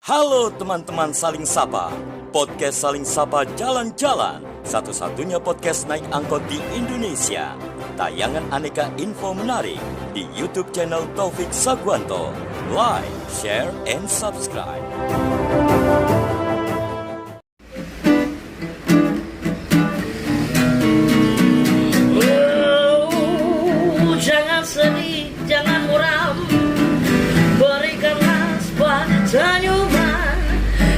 Halo teman-teman Saling Sapa, podcast Saling Sapa Jalan-Jalan, satu-satunya podcast naik angkot di Indonesia. Tayangan aneka info menarik di YouTube channel Taufik Sagwanto. Like, share, and subscribe. Jangan sedih, jangan muram, berikanlah sebuah senyuman.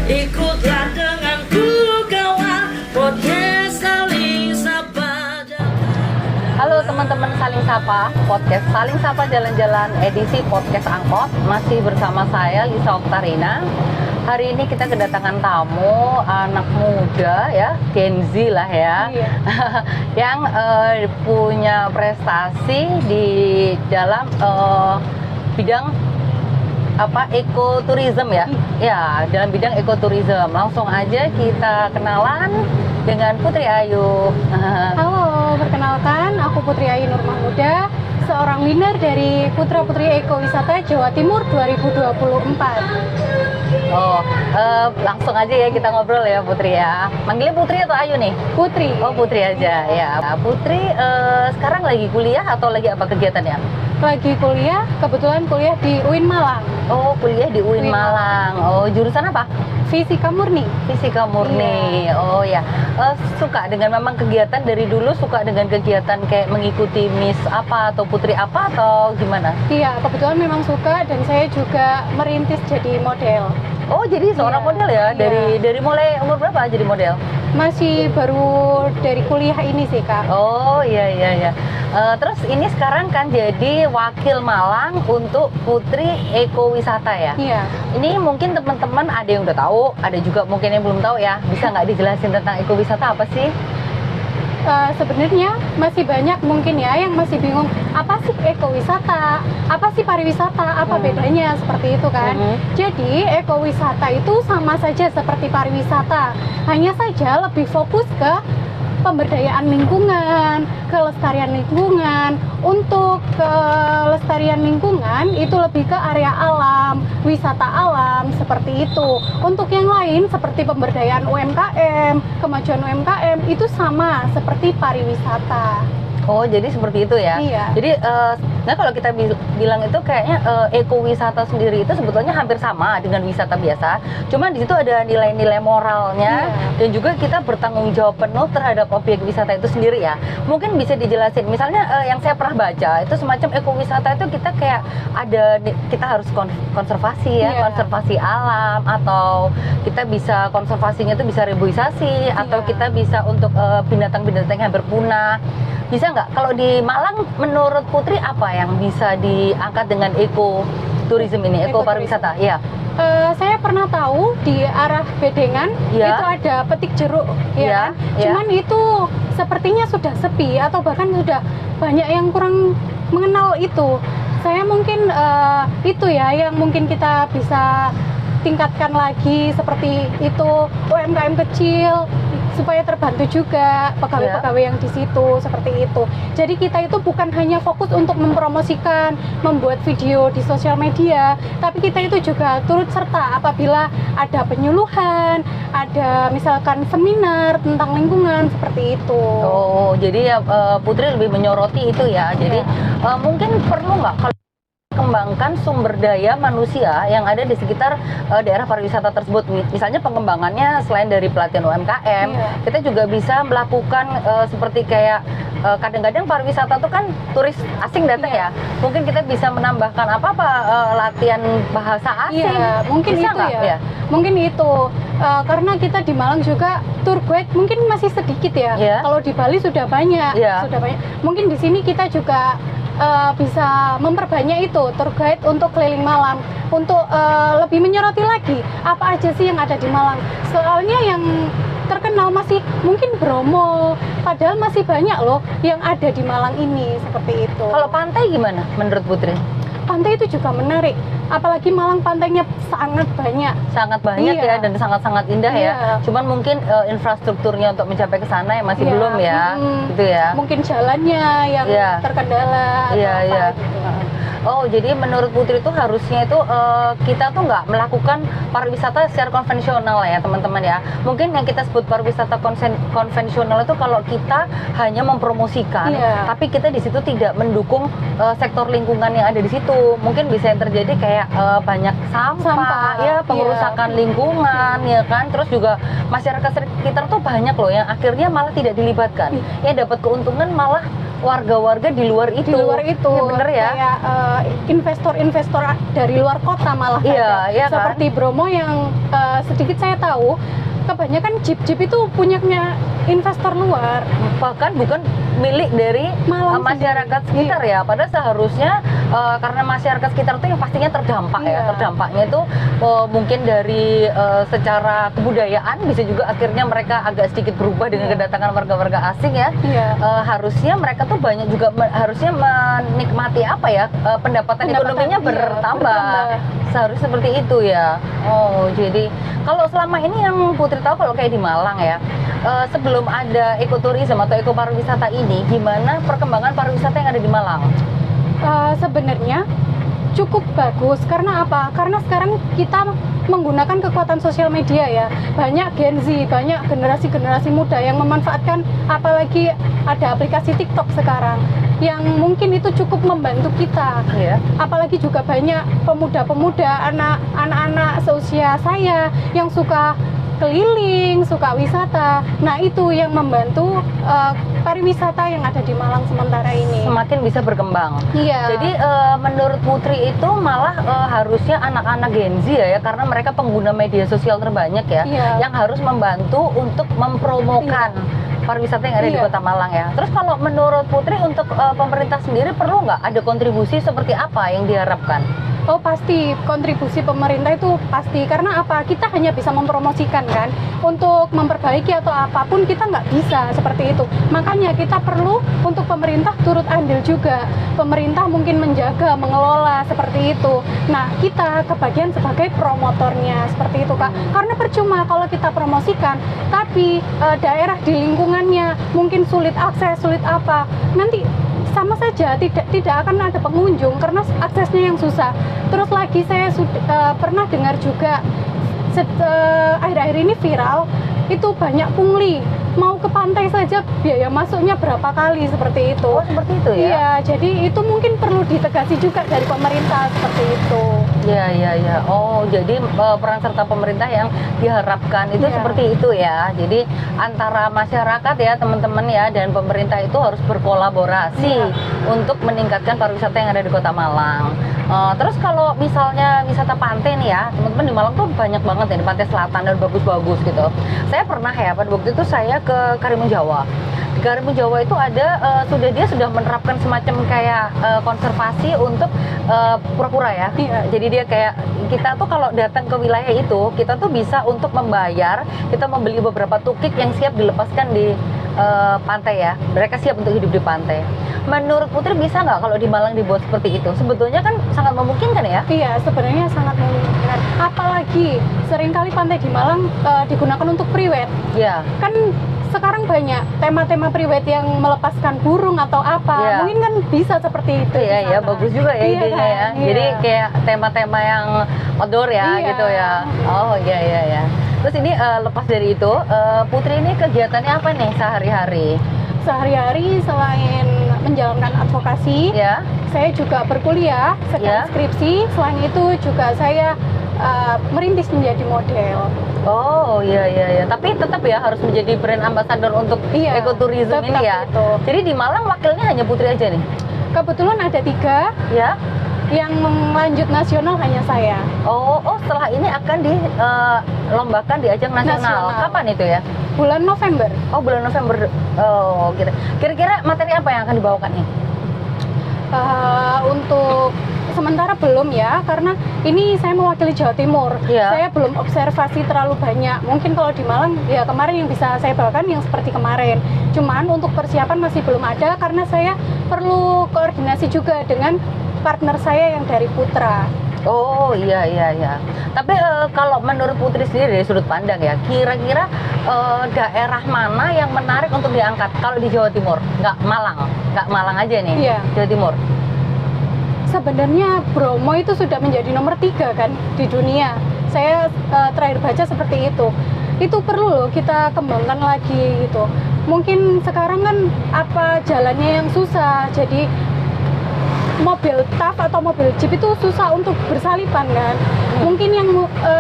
Ikutlah denganku kawan, podcast Saling Sapa. Halo teman-teman Saling Sapa, podcast Saling Sapa Jalan-Jalan edisi podcast angkot. Masih bersama saya Lisa Oktarina. Hari ini kita kedatangan tamu anak muda ya, Gen Z lah ya, yang punya prestasi di dalam bidang ekoturism ya. Ya, dalam bidang ekoturism. Langsung aja kita kenalan dengan Putri Ayu. Halo, perkenalkan aku Putri Ayu Nur Mahmuda, seorang winner dari Putra Putri Eko Wisata Jawa Timur 2024. Langsung aja ya kita ngobrol ya Putri ya. Manggilnya Putri atau Ayu nih? Putri. Oh Putri aja ya. Putri sekarang lagi kuliah atau lagi apa kegiatannya? Lagi kuliah, kebetulan kuliah di UIN Malang. Oh kuliah di UIN Malang. Oh jurusan apa? Fisika murni. Fisika murni. Oh ya. Suka dengan memang kegiatan dari dulu, suka dengan kegiatan kayak mengikuti Miss apa atau Putri apa atau gimana? Iya, kebetulan memang suka dan saya juga merintis jadi model. Oh jadi seorang model ya? Dari mulai umur berapa jadi model? Masih baru dari kuliah ini sih Kak. Oh iya. Terus ini sekarang kan jadi wakil Malang untuk Putri Eko Wisata ya? Iya. Ini mungkin teman-teman ada yang udah tahu, ada juga mungkin yang belum tahu ya. Bisa nggak dijelasin tentang Eko Wisata apa sih? Sebenarnya masih banyak mungkin ya yang masih bingung apa sih ekowisata, apa sih pariwisata, apa bedanya seperti itu kan. Jadi ekowisata itu sama saja seperti pariwisata, hanya saja lebih fokus ke pemberdayaan lingkungan, kelestarian lingkungan. Untuk kelestarian lingkungan itu lebih ke area alam, wisata alam seperti itu. Untuk yang lain seperti pemberdayaan UMKM, kemajuan UMKM itu sama seperti pariwisata. Oh jadi seperti itu ya? Iya. Jadi nah kalau kita bilang itu kayaknya ekowisata sendiri itu sebetulnya hampir sama dengan wisata biasa. Cuma di situ ada nilai-nilai moralnya dan juga kita bertanggung jawab penuh terhadap objek wisata itu sendiri ya. Mungkin bisa dijelasin. Misalnya yang saya pernah baca itu semacam ekowisata itu kita kayak kita harus konservasi ya, konservasi alam, atau kita bisa konservasinya itu bisa reboisasi, atau kita bisa untuk binatang-binatang yang berpunah. Bisa nggak? Kalau di Malang, menurut Putri apa yang bisa diangkat dengan ekoturism ini, eko pariwisata? Iya. Saya pernah tahu di arah Bedengan itu ada petik jeruk, ya kan? Cuman itu sepertinya sudah sepi atau bahkan sudah banyak yang kurang mengenal itu. Saya mungkin itu ya yang mungkin kita bisa tingkatkan lagi seperti itu, UMKM kecil supaya terbantu juga pegawai-pegawai yang di situ seperti itu. Jadi kita itu bukan hanya fokus untuk mempromosikan, membuat video di sosial media, tapi kita itu juga turut serta apabila ada penyuluhan, ada misalkan seminar tentang lingkungan seperti itu. Oh, jadi ya Putri lebih menyoroti itu ya. Jadi mungkin perlu nggak kalau kembangkan sumber daya manusia yang ada di sekitar daerah pariwisata tersebut. Misalnya pengembangannya selain dari pelatihan UMKM, kita juga bisa melakukan seperti kayak kadang-kadang pariwisata itu kan turis asing datang ya. Mungkin kita bisa menambahkan latihan bahasa asing. Mungkin bisa itu ya. Mungkin itu karena kita di Malang juga tour guide mungkin masih sedikit ya. Kalau di Bali sudah banyak, Mungkin di sini kita juga bisa memperbanyak itu tour guide untuk keliling Malang, untuk lebih menyoroti lagi apa aja sih yang ada di Malang. Soalnya yang terkenal masih mungkin Bromo, padahal masih banyak loh yang ada di Malang ini seperti itu. Kalau pantai gimana menurut Putri? Pantai itu juga menarik, apalagi Malang pantainya sangat banyak ya, dan sangat-sangat indah ya. Cuman mungkin infrastrukturnya untuk mencapai ke sana yang masih belum ya, gitu ya. Mungkin jalannya yang terkendala atau apa gitu. Oh, jadi menurut Putri itu harusnya itu kita tuh nggak melakukan pariwisata secara konvensional ya teman-teman ya. Mungkin yang kita sebut pariwisata konvensional itu kalau kita hanya mempromosikan, tapi kita di situ tidak mendukung sektor lingkungan yang ada di situ. Mungkin bisa yang terjadi kayak banyak sampah ya, pengerusakan lingkungan ya kan. Terus juga masyarakat sekitar tuh banyak loh yang akhirnya malah tidak dilibatkan. Yang dapat keuntungan malah warga-warga di luar itu. Ya, bener ya. Kayak investor-investor dari luar kota malah iya kan? Seperti Bromo yang sedikit saya tahu, kebanyakan jeep-jeep itu punyanya investor luar. Bahkan bukan milik dari masyarakat sekitar ya. Padahal seharusnya karena masyarakat sekitar itu yang pastinya terdampak ya. Terdampaknya itu mungkin dari secara kebudayaan, bisa juga akhirnya mereka agak sedikit berubah dengan kedatangan warga-warga asing ya. Harusnya mereka tuh banyak juga harusnya menikmati apa ya, pendapatan ekonominya bertambah. Seharusnya seperti itu ya. Oh, jadi kalau selama ini yang Putri tahu, kalau kayak di Malang ya, sebelum ada ekoturism atau ekopariwisata ini, gimana perkembangan pariwisata yang ada di Malang? Sebenarnya cukup bagus. Karena apa? Karena sekarang kita menggunakan kekuatan sosial media ya. Banyak Gen Z, banyak generasi-generasi muda yang memanfaatkan, apalagi ada aplikasi TikTok sekarang yang mungkin itu cukup membantu kita. Apalagi juga banyak pemuda-pemuda, anak-anak seusia saya yang suka keliling, suka wisata. Nah, itu yang membantu pariwisata yang ada di Malang sementara ini semakin bisa berkembang. Jadi menurut Putri itu malah harusnya anak-anak Gen Z ya, karena mereka pengguna media sosial terbanyak ya, yang harus membantu untuk mempromokan pariwisata yang ada di Kota Malang ya. Terus kalau menurut Putri untuk pemerintah sendiri perlu nggak ada kontribusi seperti apa yang diharapkan? Oh pasti, kontribusi pemerintah itu pasti. Karena apa? Kita hanya bisa mempromosikan kan. Untuk memperbaiki atau apapun kita nggak bisa seperti itu. Makanya kita perlu untuk pemerintah turut andil juga. Pemerintah mungkin menjaga, mengelola seperti itu. Nah, kita kebagian sebagai promotornya seperti itu Kak. Karena percuma kalau kita promosikan, tapi daerah di lingkungannya mungkin sulit akses, sulit apa. Nanti sama saja tidak akan ada pengunjung karena aksesnya yang susah. Terus lagi saya pernah dengar juga akhir-akhir ini viral itu banyak pungli, mau ke pantai saja biaya masuknya berapa kali seperti itu. Oh seperti itu ya? Iya, jadi itu mungkin perlu ditegasi juga dari pemerintah seperti itu. Iya. Oh jadi peran serta pemerintah yang diharapkan itu seperti itu ya. Jadi antara masyarakat ya teman-teman ya dan pemerintah itu harus berkolaborasi untuk meningkatkan pariwisata yang ada di Kota Malang. Terus kalau misalnya wisata pantai nih ya, teman-teman di Malang tuh banyak banget ya, di pantai selatan dan bagus-bagus gitu. Saya pernah ya, pada waktu itu saya ke Karimun Jawa. Di Karimun Jawa itu ada dia sudah menerapkan semacam kayak konservasi untuk kura-kura ya. Jadi dia kayak kita tuh kalau datang ke wilayah itu, kita tuh bisa untuk membayar, kita membeli beberapa tukik yang siap dilepaskan di pantai ya. Mereka siap untuk hidup di pantai. Menurut Putri bisa nggak kalau di Malang dibuat seperti itu? Sebetulnya kan sangat memungkinkan ya? Iya, sebenarnya sangat memungkinkan. Apalagi seringkali pantai di Malang digunakan untuk priwet. Iya. Kan sekarang banyak tema-tema priwet yang melepaskan burung atau apa. Mungkin kan bisa seperti itu. Iya, bagus juga ya idenya ya. Jadi kayak tema-tema yang outdoor ya gitu ya. Oh iya. Terus ini lepas dari itu, Putri ini kegiatannya apa nih sehari-hari? Sehari-hari selain menjalankan advokasi, saya juga berkuliah, sedang skripsi. Selain itu juga saya merintis menjadi model. Oh iya. Tapi tetap ya harus menjadi brand ambassador untuk ekoturism ini ya. Itu. Jadi di Malang wakilnya hanya Putri aja nih? Kebetulan ada 3. Ya. Yang lanjut nasional hanya saya. Oh setelah ini akan dilombakan di ajang nasional. Kapan itu ya? Bulan November. Oh bulan November. Oh gitu. Kira-kira materi apa yang akan dibawakan nih? Untuk sementara belum ya, karena ini saya mewakili Jawa Timur. Saya belum observasi terlalu banyak. Mungkin kalau di Malang ya kemarin yang bisa saya bawakan yang seperti kemarin. Cuman untuk persiapan masih belum ada karena saya perlu koordinasi juga dengan partner saya yang dari Putra. Oh iya. Tapi kalau menurut Putri sendiri dari sudut pandang ya, kira-kira daerah mana yang menarik untuk diangkat kalau di Jawa Timur? Nggak Malang aja nih. Jawa Timur. sebenarnya Bromo itu sudah menjadi nomor 3 kan di dunia. Saya terakhir baca seperti itu. Itu perlu loh kita kembangkan lagi gitu. Mungkin sekarang kan apa jalannya yang susah, jadi mobil TAF atau mobil Jeep itu susah untuk bersalipan kan. Mungkin yang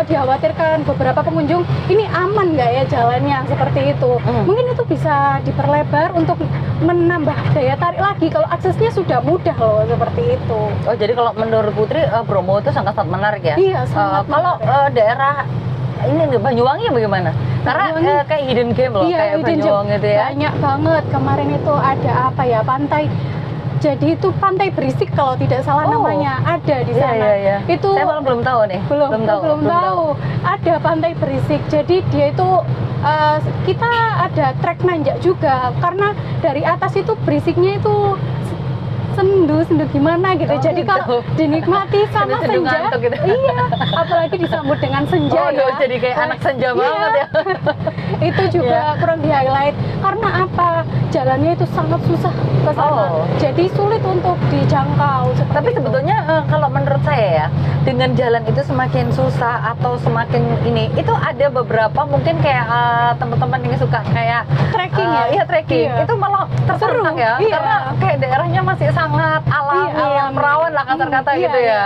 dikhawatirkan beberapa pengunjung, ini aman nggak ya jalannya seperti itu. Mungkin itu bisa diperlebar untuk menambah daya tarik lagi kalau aksesnya sudah mudah loh seperti itu. Oh, jadi kalau menurut Putri Bromo itu sangat menarik ya? Iya, sangat kalau daerah ini nih Banyuwangi bagaimana? Karena kayak hidden game loh, iya, kayak Banyuwangi itu ya. Banyak banget. Kemarin itu ada apa ya, pantai. Jadi itu Pantai Berisik kalau tidak salah namanya, ada di sana. Iya. Itu saya malah belum tahu nih. Belum tahu. Ada Pantai Berisik. Jadi dia itu kita ada trek nanjak juga karena dari atas itu berisiknya itu sendu gimana gitu. Jadi gitu. kalau dinikmati sama Sendu senja, ngantuk gitu. iya, apalagi disambut dengan senja ya. Jadi kayak anak senja banget ya. Itu juga kurang di highlight karena apa? Jalannya itu sangat susah ke sana. Jadi sulit untuk dijangkau. Tapi sebetulnya kalau menurut saya ya, dengan jalan itu semakin susah atau semakin ini, itu ada beberapa mungkin kayak teman-teman yang suka kayak trekking ya. Iya, trekking. Iya. Itu malah tertantang ya. Iya. Karena kayak daerahnya masih sangat alami, alami. perawan lah kata-kata Iya, gitu ya.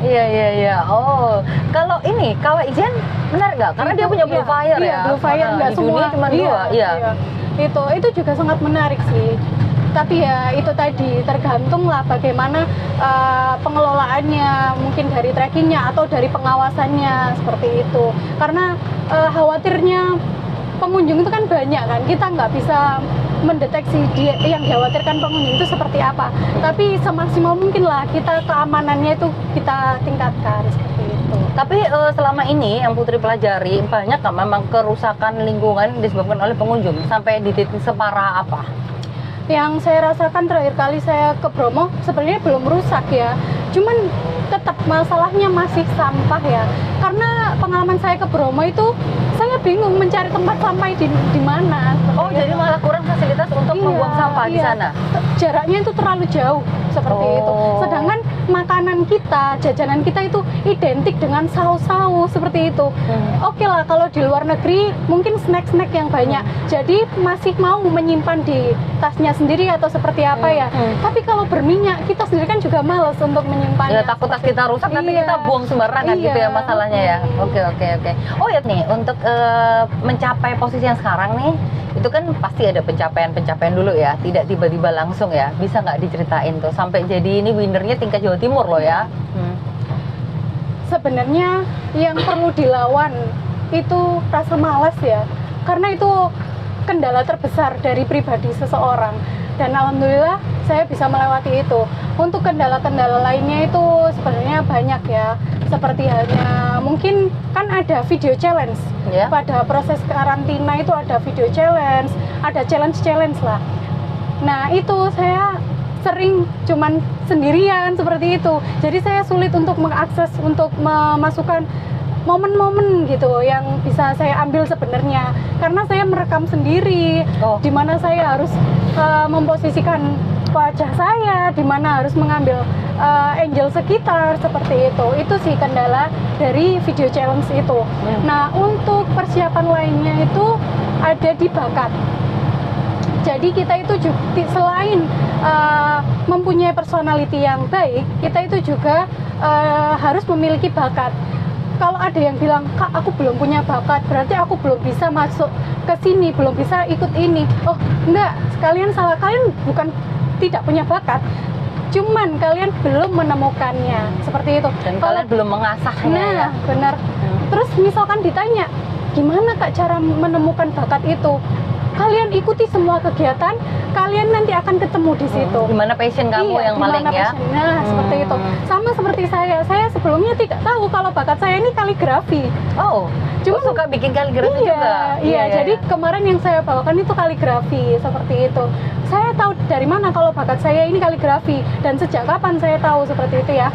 Iya. Oh, kalau ini Kawah Ijen benar nggak? Karena dia punya Blue Fire ya. Blue Fire nggak di semua. dunia cuma 2. Iya. Itu juga sangat menarik sih. Tapi ya itu tadi tergantung lah bagaimana pengelolaannya, mungkin dari trekkingnya atau dari pengawasannya seperti itu. Karena khawatirnya pengunjung itu kan banyak kan, kita nggak bisa mendeteksi yang dikhawatirkan pengunjung itu seperti apa. Tapi semaksimal mungkin lah kita keamanannya itu kita tingkatkan seperti itu. Tapi selama ini yang Putri pelajari, banyak kan memang kerusakan lingkungan disebabkan oleh pengunjung sampai di titik separah apa? Yang saya rasakan terakhir kali saya ke Bromo sebenarnya belum rusak ya, cuman tetap masalahnya masih sampah ya. Karena pengalaman saya ke Bromo itu saya bingung mencari tempat sampah di mana. Oh, jadi malah kurang fasilitas untuk membuang sampah di sana. Jaraknya itu terlalu jauh seperti itu. Sedangkan makanan kita, jajanan kita itu identik dengan saus-saus seperti itu. Oke lah kalau di luar negeri mungkin snack-snack yang banyak. Jadi masih mau menyimpan di tasnya sendiri atau seperti apa ya. Tapi kalau berminyak kita sendiri kan juga males untuk menyimpannya. Ya takut tas kita rusak nanti kita buang sembarangan gitu ya masalahnya ya. Oke. Oh ya nih, untuk mencapai posisi yang sekarang nih, itu kan pasti ada pencapaian dulu ya, tidak tiba-tiba langsung ya. Bisa nggak diceritain tuh sampai jadi ini winnernya tingkat Jawa Timur loh ya? Sebenarnya yang perlu dilawan itu rasa malas ya, karena itu kendala terbesar dari pribadi seseorang. Dan alhamdulillah saya bisa melewati itu. Untuk kendala-kendala lainnya itu sebenarnya banyak ya. Seperti halnya mungkin kan ada video challenge. Pada proses karantina itu ada video challenge, ada challenge lah. Nah itu saya sering cuman sendirian seperti itu. Jadi saya sulit untuk mengakses, untuk memasukkan momen-momen gitu yang bisa saya ambil sebenarnya. Karena saya merekam sendiri, di mana saya harus memposisikan wajah saya, di mana harus mengambil angle sekitar seperti itu. Itu sih kendala dari video challenge itu. Nah untuk persiapan lainnya itu ada di bakat. Jadi kita itu juga selain mempunyai personality yang baik, kita itu juga harus memiliki bakat. Kalau ada yang bilang, Kak aku belum punya bakat, berarti aku belum bisa masuk ke sini, belum bisa ikut ini. Oh enggak, kalian salah, kalian bukan tidak punya bakat, cuman kalian belum menemukannya, seperti itu. Dan kalian belum mengasahnya. Nah ya? benar. Terus misalkan ditanya, gimana Kak cara menemukan bakat itu? Kalian ikuti semua kegiatan, kalian nanti akan ketemu di situ. Gimana passion kamu yang paling ya? Nah, seperti itu. Sama seperti saya sebelumnya tidak tahu kalau bakat saya ini kaligrafi. Cuma suka bikin kaligrafi juga. Iya, jadi kemarin yang saya bawakan itu kaligrafi seperti itu. Saya tahu dari mana kalau bakat saya ini kaligrafi, dan sejak kapan saya tahu seperti itu ya?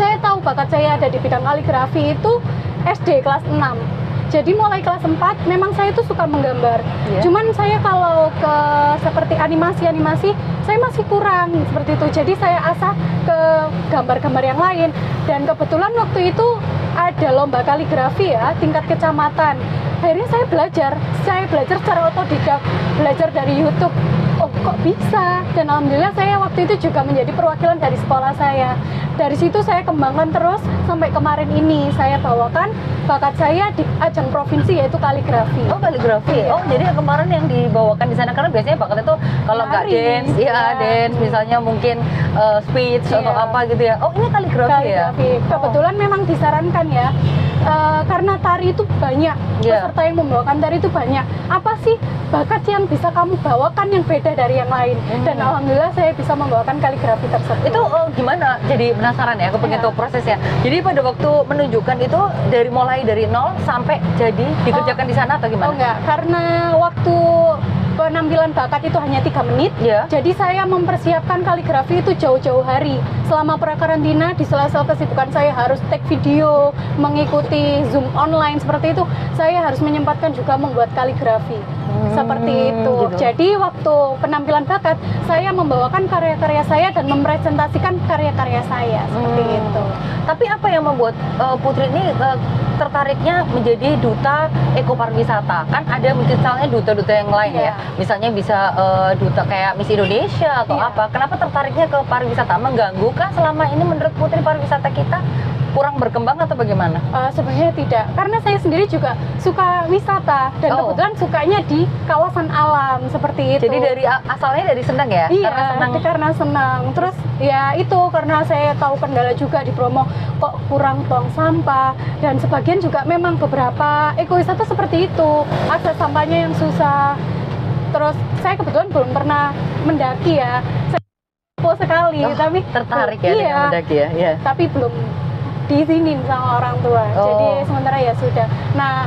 Saya tahu bakat saya ada di bidang kaligrafi itu SD kelas 6. Jadi mulai kelas 4 memang saya itu suka menggambar. Iya. Cuman saya kalau ke seperti animasi saya masih kurang seperti itu. Jadi saya asah ke gambar-gambar yang lain. Dan kebetulan waktu itu ada lomba kaligrafi ya, tingkat kecamatan. Akhirnya saya belajar secara otodidak, belajar dari YouTube. Oh kok bisa? Dan alhamdulillah saya waktu itu juga menjadi perwakilan dari sekolah saya. Dari situ saya kembangkan terus sampai kemarin ini saya bawakan bakat saya di ajang provinsi yaitu kaligrafi. Oh, kaligrafi. Iya. Oh, jadi yang kemarin yang dibawakan di sana, karena biasanya bakat itu kalau nggak Nari, dance, iya. dance misalnya mungkin speech Iya. atau apa gitu ya. Oh, ini kaligrafi ya. Kaligrafi. Kebetulan memang disarankan ya. Karena tari itu banyak, Iya. peserta yang membawakan tari itu banyak. Apa sih bakat yang bisa kamu bawakan yang beda dari yang lain? Dan alhamdulillah saya bisa membawakan kaligrafi tersebut. Itu gimana? Jadi penasaran ya, aku pengen Iya. tahu prosesnya. Jadi pada waktu menunjukkan itu mulai dari nol sampai jadi dikerjakan di sana atau gimana? Oh enggak, karena waktu penampilan bakat itu hanya 3 menit. Iya. Jadi saya mempersiapkan kaligrafi itu jauh-jauh hari. Selama pra-karantina di sela-sela kesibukan saya harus take video, mengikuti Zoom online seperti itu. Saya harus menyempatkan juga membuat kaligrafi. Seperti itu. gitu. Jadi waktu penampilan bakat, saya membawakan karya-karya saya dan mempresentasikan karya-karya saya seperti itu. Tapi apa yang membuat Putri ini tertariknya menjadi duta ekopariwisata? Kan ada misalnya duta-duta yang lain ya. Iya. Misalnya bisa duta kayak Miss Indonesia atau Iya. apa. Kenapa tertariknya ke pariwisata? Mengganggu kah selama ini menurut Putri pariwisata kita kurang berkembang atau bagaimana? Sebenarnya tidak, karena saya sendiri juga suka wisata dan Oh. kebetulan sukanya di kawasan alam seperti itu. Jadi dari asalnya dari Sendang ya? Iya, Karena senang. karena senang. Terus ya itu karena saya tahu kendala juga di Bromo kok kurang tong sampah dan sebagian juga memang beberapa ekowisata seperti itu akses sampahnya yang susah. Terus saya kebetulan belum pernah mendaki ya. Saya kepo sekali tapi Tertarik ya iya, dengan mendaki ya? Iya. tapi belum diizinin sama orang tua. Oh. Jadi sementara ya sudah. Nah,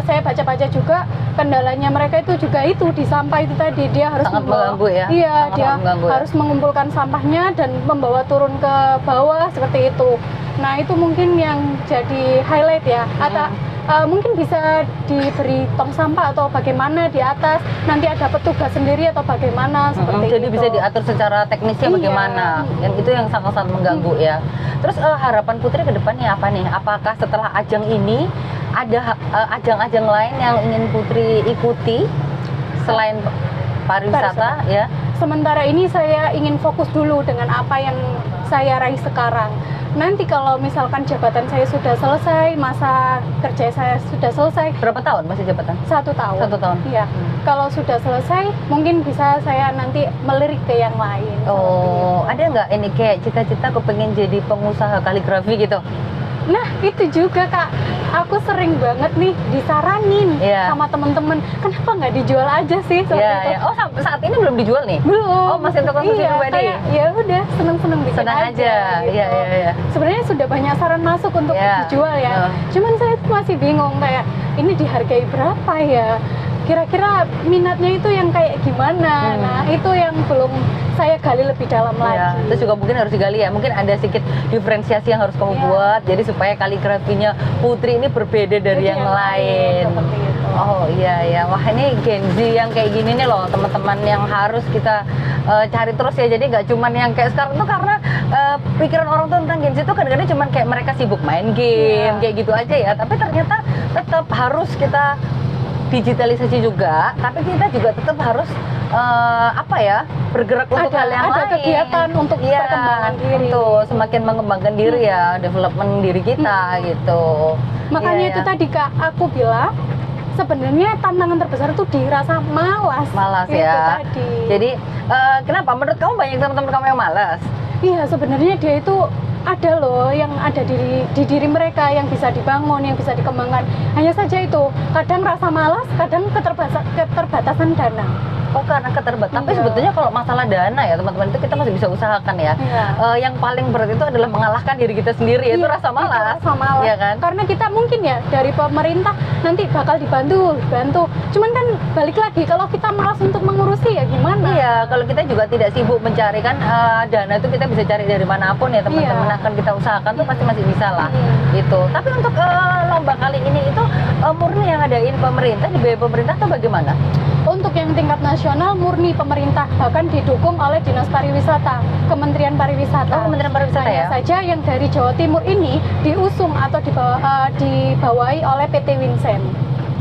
saya baca-baca juga kendalanya mereka itu juga itu di sampah itu tadi dia harus Sangat mengganggu ya? Iya, Sangat dia mengganggu ya? harus mengumpulkan sampahnya dan membawa turun ke bawah seperti itu. Nah, itu mungkin yang jadi highlight ya. Atau mungkin bisa diberi tong sampah atau bagaimana di atas, nanti ada petugas sendiri atau bagaimana seperti Jadi itu. bisa diatur secara teknisnya Iya. bagaimana? Yang itu yang sangat-sangat mengganggu ya. Terus harapan Putri ke depannya apa nih? Apakah setelah ajang ini ada ajang-ajang lain yang ingin Putri ikuti selain pariwisata ya? Sementara ini saya ingin fokus dulu dengan apa yang saya raih sekarang. Nanti kalau misalkan jabatan saya sudah selesai, masa kerja saya sudah selesai, Berapa tahun masih jabatan? 1 tahun. 1 tahun. Iya. Kalau sudah selesai, mungkin bisa saya nanti melirik ke yang lain. Oh, ada nggak ini kayak cita-cita kepengen jadi pengusaha kaligrafi gitu? Nah, itu juga Kak. Aku sering banget nih disaranin Iya. sama temen-temen, kenapa nggak dijual aja sih seperti Iya, itu? iya. Oh, sampai saat ini belum dijual nih? Belum. Oh, masih untuk konsumsi iya, pribadi? kayak, ya udah seneng-seneng bikin Senang aja. gitu. Iya, iya, iya. Sebenarnya sudah banyak saran masuk untuk Iya. dijual ya. Heeh. Cuman saya tuh masih bingung kayak ini dihargai berapa ya? Kira-kira minatnya itu yang kayak gimana? Nah, itu yang belum saya gali lebih dalam Ya, lagi. terus juga mungkin harus digali ya. Mungkin ada sedikit diferensiasi yang harus kamu Iya. buat. Jadi supaya kaligrafinya Putri ini berbeda dari Jadi yang lain. seperti itu. Oh iya ya. Wah ini Gen Z yang kayak gini nih loh teman-teman yang harus kita cari terus ya. Jadi nggak cuman yang kayak sekarang tuh karena pikiran orang tuh tentang Gen Z tuh kadang-kadang cuman kayak mereka sibuk main game Iya. kayak gitu aja ya. Tapi ternyata tetap harus kita digitalisasi juga, tapi kita juga tetap harus apa ya bergerak untuk hal yang ada lain. kegiatan untuk Iya, perkembangan diri. untuk semakin mengembangkan diri ya, development diri kita gitu. Makanya Iya, itu iya. tadi Kak, aku bilang sebenarnya tantangan terbesar itu dirasa malas. Malas Itu ya. tadi. Jadi kenapa? Menurut kamu banyak teman-teman kamu yang malas? Iya, sebenarnya dia itu ada loh yang ada di diri mereka yang bisa dibangun, yang bisa dikembangkan. Hanya saja itu, kadang rasa malas, kadang keterbatasan dana. Oh karena keterbatasan. Tapi Iya. sebetulnya kalau masalah dana ya teman-teman itu kita masih bisa usahakan ya. Iya. Yang paling berat itu adalah mengalahkan diri kita sendiri, yaitu Iya, rasa malas. itu rasa malas. Iya kan? Karena kita mungkin ya dari pemerintah nanti bakal dibantu. Cuman kan balik lagi kalau kita malas untuk mengurusi ya gimana? Iya, kalau kita juga tidak sibuk mencari kan dana itu kita bisa cari dari manapun ya teman-teman. Iya. Akan kita usahakan tuh pasti masih bisa lah. Iya. Gitu. Tapi untuk lomba kali ini itu murni yang adain pemerintah, dibiayai pemerintah atau bagaimana? Untuk yang tingkat nasional murni pemerintah, bahkan didukung oleh Dinas Pariwisata, Kementerian Pariwisata. Oh, Kementerian Pariwisata. Hanya ya? saja yang dari Jawa Timur ini diusung atau dibawahi oleh PT Wincent.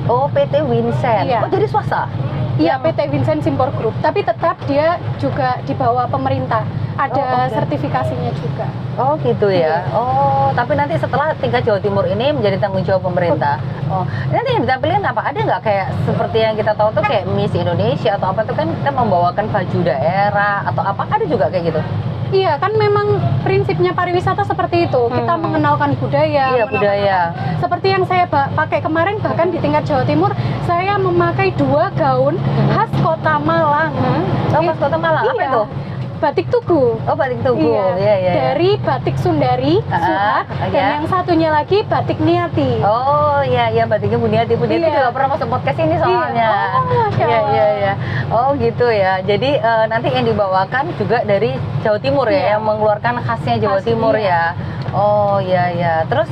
Oh, PT Wincent. Iya. Oh, jadi swasta? Iya, PT Wincent Simpor Group. Tapi tetap dia juga di bawah pemerintah. Ada sertifikasinya juga. Oh, gitu ya. Oh, tapi nanti setelah tingkat Jawa Timur ini menjadi tanggung jawab pemerintah. Oh, nanti yang ditampilkan apa? Ada nggak kayak seperti yang kita tahu tuh kayak Miss Indonesia atau apa tuh kan kita membawakan baju daerah atau apa? Ada juga kayak gitu? Iya, kan memang prinsipnya pariwisata seperti itu. Kita mengenalkan budaya. Iya, budaya. Seperti yang saya pakai kemarin, bahkan di tingkat Jawa Timur, saya memakai 2 gaun khas Kota Malang. Oh, khas Kota Malang. Apa Iya. itu? Batik Tugu. Oh, batik Tugu. Iya. Dari Batik Sundari, Suhat, dan yang satunya lagi Batik Niati. Oh, iya, batiknya Buniati. Buniati juga pernah masuk podcast ini soalnya. Iya. Oh, gitu ya. Jadi nanti yang dibawakan juga dari Jawa Timur ya, yang mengeluarkan khasnya Jawa Timur ya. Oh, iya. Terus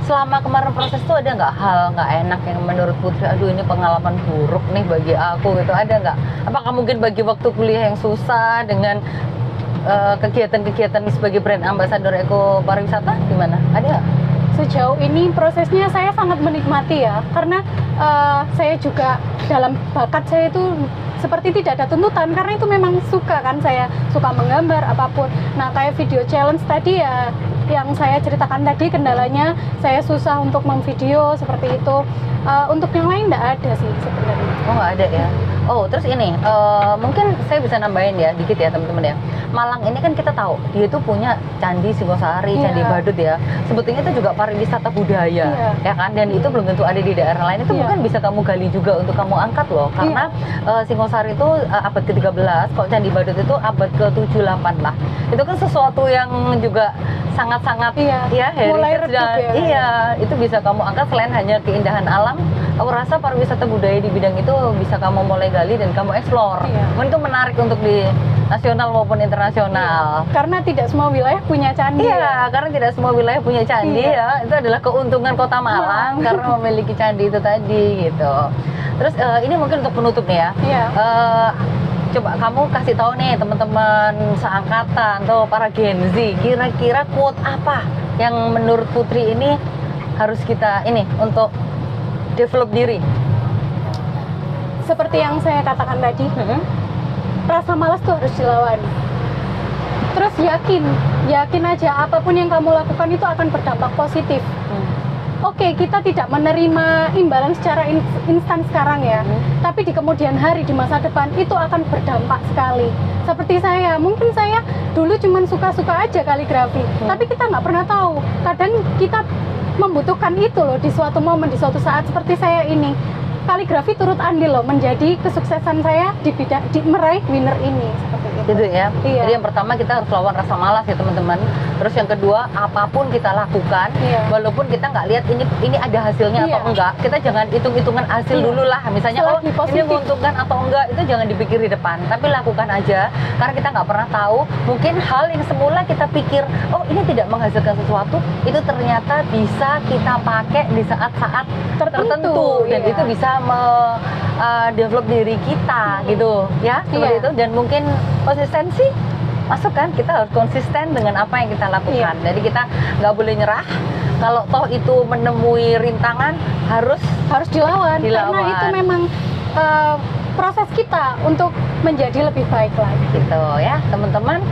selama kemarin proses itu ada nggak hal nggak enak yang menurut Putri, aduh ini pengalaman buruk nih bagi aku gitu, ada nggak? Apakah mungkin bagi waktu kuliah yang susah dengan kegiatan-kegiatan sebagai brand ambassador Eko Pariwisata gimana? Ada nggak? Sejauh ini prosesnya saya sangat menikmati ya, karena saya juga dalam bakat saya itu seperti tidak ada tuntutan, karena itu memang suka kan, saya suka menggambar apapun. Nah, kayak video challenge tadi ya, yang saya ceritakan tadi kendalanya saya susah untuk memvideo seperti itu. Untuk yang lain nggak ada sih sebenarnya. Oh, nggak ada ya. Oh, terus ini mungkin saya bisa nambahin ya dikit ya teman-teman ya. Malang ini kan kita tahu dia itu punya Candi Singosari, Candi Badut ya. Sebetulnya itu juga pariwisata budaya, ya kan? Dan itu belum tentu ada di daerah lain. Itu mungkin bisa kamu gali juga untuk kamu angkat loh. Karena Singosari itu abad ke-13, kalau Candi Badut itu abad ke-7-8 lah. Itu kan sesuatu yang juga sangat-sangat ya heritage dan itu bisa kamu angkat selain hanya keindahan alam. Aku rasa pariwisata budaya di bidang itu bisa kamu mulai gali dan kamu eksplor. Mungkin itu menarik untuk di nasional maupun internasional. Karena tidak semua wilayah punya candi. Karena tidak semua wilayah punya candi ya. Itu adalah keuntungan Kota Malang karena memiliki candi itu tadi gitu. Terus ini mungkin untuk penutup nih ya. Coba kamu kasih tahu nih teman-teman seangkatan atau para Gen Z, kira-kira quote apa yang menurut Putri ini harus kita ini untuk develop diri? Seperti yang saya katakan tadi, rasa malas tuh harus dilawan. Terus yakin aja apapun yang kamu lakukan itu akan berdampak positif. Oke, kita tidak menerima imbalan secara instan sekarang ya, tapi di kemudian hari, di masa depan itu akan berdampak sekali. Seperti saya, mungkin saya dulu cuma suka-suka aja kaligrafi, tapi kita nggak pernah tahu, kadang kita membutuhkan itu loh di suatu momen, di suatu saat seperti saya ini. Kaligrafi turut andil loh menjadi kesuksesan saya di bidang meraih winner ini seperti itu. Gitu ya. Jadi yang pertama kita harus lawan rasa malas ya teman-teman. Terus yang kedua, apapun kita lakukan, walaupun kita nggak lihat ini ada hasilnya atau enggak, kita jangan hitung-hitungan hasil dulu lah. Misalnya ini menguntungkan atau enggak, itu jangan dipikir di depan, tapi lakukan aja. Karena kita nggak pernah tahu, mungkin hal yang semula kita pikir, oh ini tidak menghasilkan sesuatu, itu ternyata bisa kita pakai di saat-saat tertentu dan itu bisa develop diri kita gitu ya, seperti itu. Dan mungkin konsistensi masuk kan, kita harus konsisten dengan apa yang kita lakukan. Jadi kita nggak boleh nyerah. Kalau toh itu menemui rintangan, harus dilawan. Karena itu memang proses kita untuk menjadi lebih baik lagi. Gitu ya teman-teman.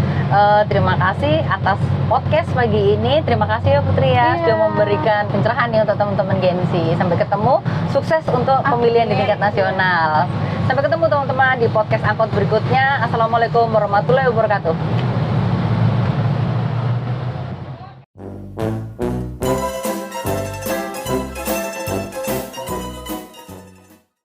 Terima kasih atas podcast pagi ini. Terima kasih ya Putri ya sudah memberikan pencerahan nih untuk teman-teman Gen Z. Sampai ketemu, sukses untuk pemilihan di tingkat nasional. Sampai ketemu teman-teman di podcast angkot berikutnya. Assalamualaikum warahmatullahi wabarakatuh.